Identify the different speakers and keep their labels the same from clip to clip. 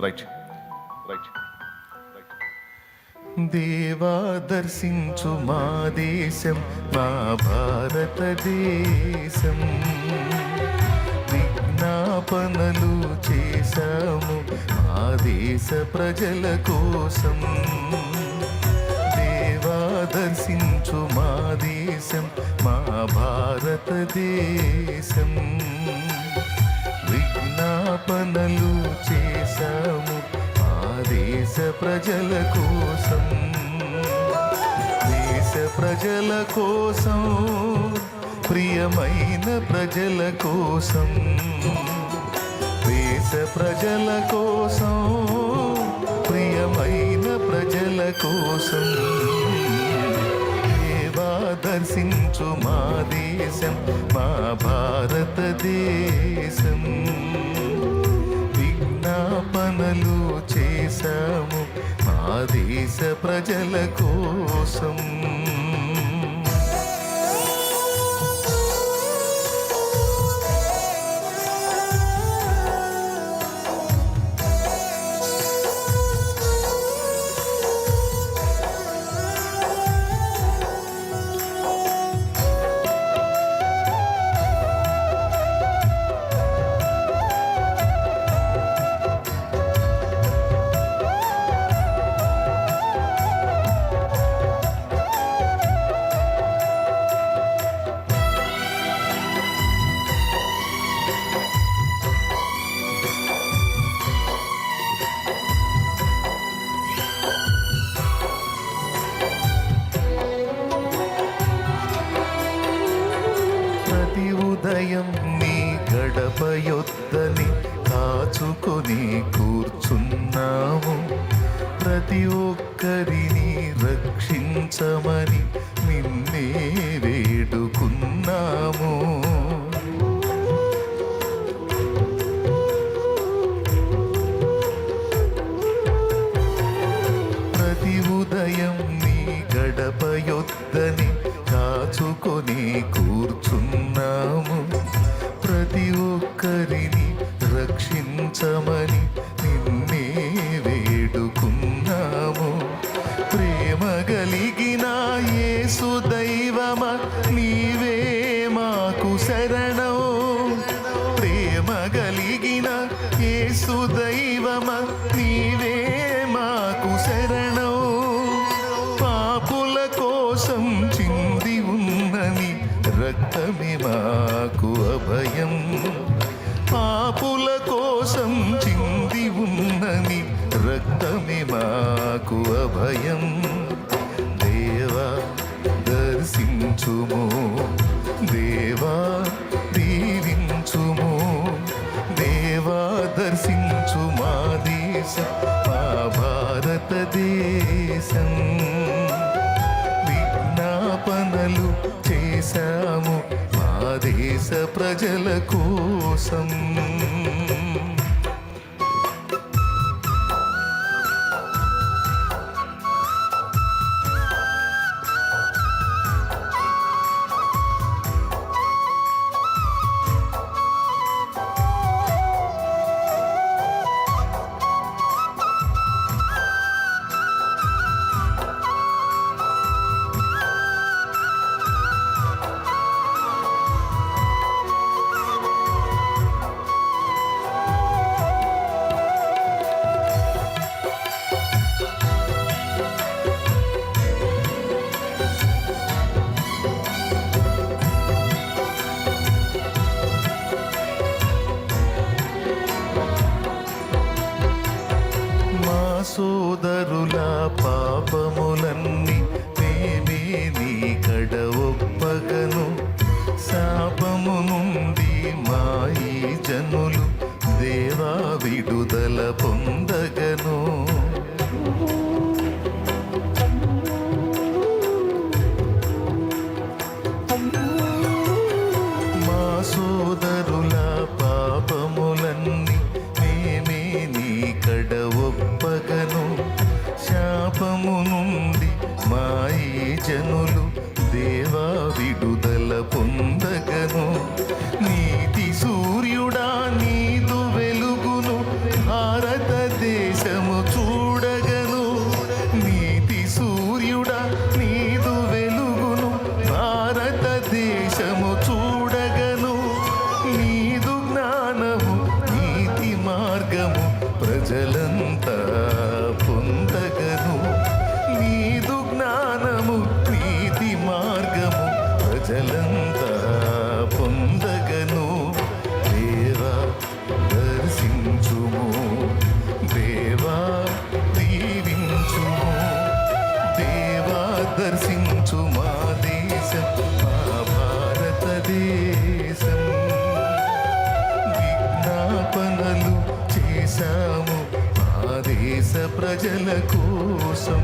Speaker 1: Right right దేవా దర్శించు మా దేశం, మా భారతదేశం. విజ్ఞాపనలు చేశాము మా దేశ ప్రజల కోసం. దేవా దర్శించు మా దేశం, మా భారతదేశం. విజ్ఞాపనలు చేశాము మా దేశ ప్రజల కోసం. దేశ ప్రజల కోసం, ప్రియమైన ప్రజల కోసం. దేశ ప్రజల కోసం, ప్రియమైన ప్రజల కోసం. దేవా దర్శించు మా దేశం, మా భారతదేశం. విజ్ఞాపనలు చేశాము మా దేశ ప్రజల కోసం. ఉదయం నీ గడప యొద్దని కాచుకొని కూర్చున్నాము. ప్రతి ఒక్కరిని రక్షించమని నిన్నే వేడుకున్నాము. ప్రతి ఉదయం నీ గడప యొద్దని కాచుకొని కూర్చున్నాము. ప్రతి ఒక్కరిని రక్షించమని నిన్నే వేడుకున్నాము. ప్రేమ కలిగిన యేసు దైవమా, నీవే మాకు శరణం. ప్రేమ కలిగిన యేసు దైవమా, నీవే మాకు శరణం. పాపుల కోసం చింది ఉన్నని రక్తమే మాకు అభయం. పాపుల కోసం చింది ఉన్నని రక్తమే మాకు అభయం. దేవా దర్శించుము, దేవా దీవించుము. దేవా దర్శించు మా దేశం, మా భారతదేశం. విజ్ఞాపనలు చేశాము మా దేశ ప్రజల కోసం. సోదరుల పాపములన్నీ మేమే నీ కడ ఒప్పగను. శాపము నుండి మా ఈ జనులు దేవా విడుదల పొందగను. మా సోదరుల పాపములన్నీ మేమే నీ కడ ఒప్పగను. శాపము నుండి మా ఈ జనులు దేవా విడుదల పొందగను. నీతి సూర్యుడా ప్రజల కోసం.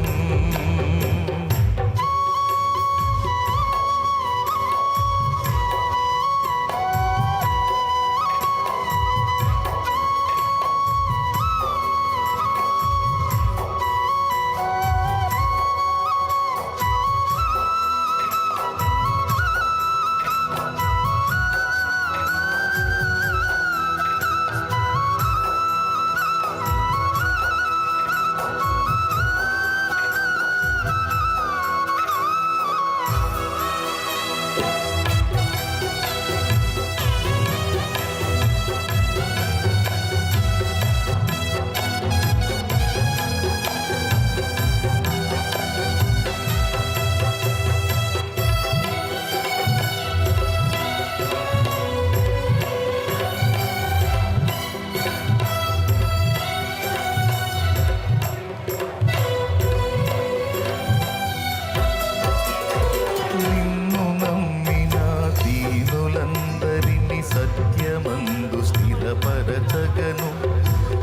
Speaker 1: సత్యమందు స్థిరపరచగను,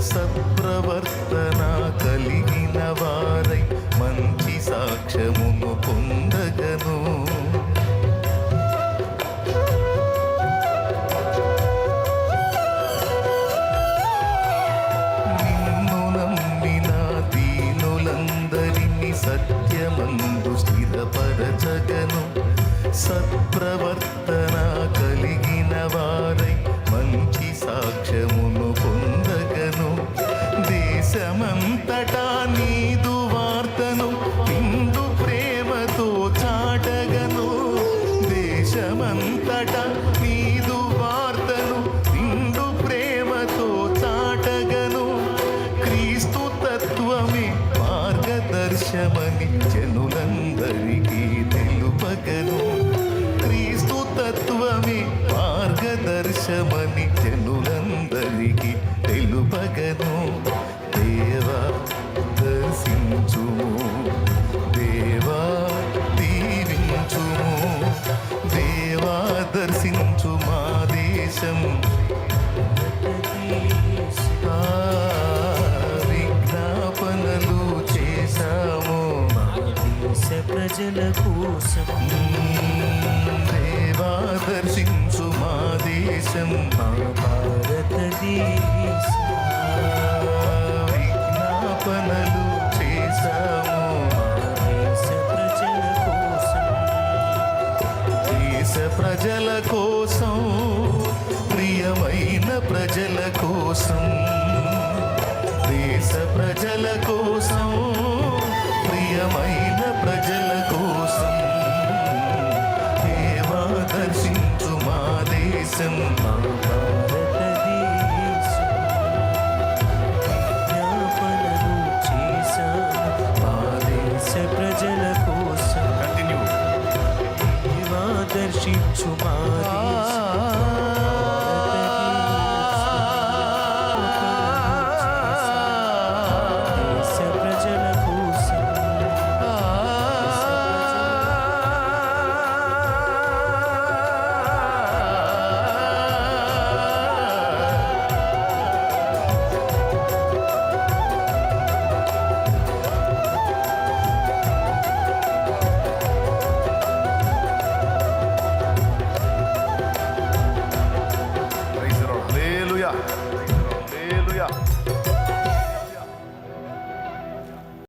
Speaker 1: సత్ప్రవర్తన కలిగిన వారై మంచి సాక్ష్యమును పొందగను. నిన్ను నమ్మిన దీనులందరినీ సత్యమందు స్థిరపరచగను, సత్ప్రవర్తన కలిగిన వారై మంచి సాక్ష్యమును పొందగను. దేశమంతటా నీదు వార్తను నిండు ప్రేమతో చాటగను, దేశమంతటా నీదు వార్తను నిండు ప్రేమతో చాటగను. క్రీస్తు తత్వమే మార్గదర్శమని జనులందరికీ తెలుపగను, క్రీస్తు తత్వమే మార్గదర్శమని జనులందరికీ తెలుపగను. దేవా దర్శించుము, దేవా దీవించుము, దేవా దర్శించు మా దేశం. విజ్ఞాపనలు చేశాము
Speaker 2: ప్రజల కోసం.
Speaker 1: దేవా దర్శించు మా దేశం,
Speaker 2: మా భారతదేశం.
Speaker 1: విజ్ఞాపనలు చేశాము
Speaker 2: దేశ ప్రజల కోసం,
Speaker 1: దేశ ప్రజల కోసం, ప్రియమైన ప్రజల కోసం, దేశ ప్రజల కోసం, ప్రియమైన ప్రజల కోసం. దేవా దర్శించు మా దేశం,
Speaker 2: మా భారతదేశం. విజ్ఞాపనలు చేశాము మా దేశ ప్రజల కోసం.
Speaker 1: కంటిన్యూ.
Speaker 2: దేవా దర్శించు మా దేశం.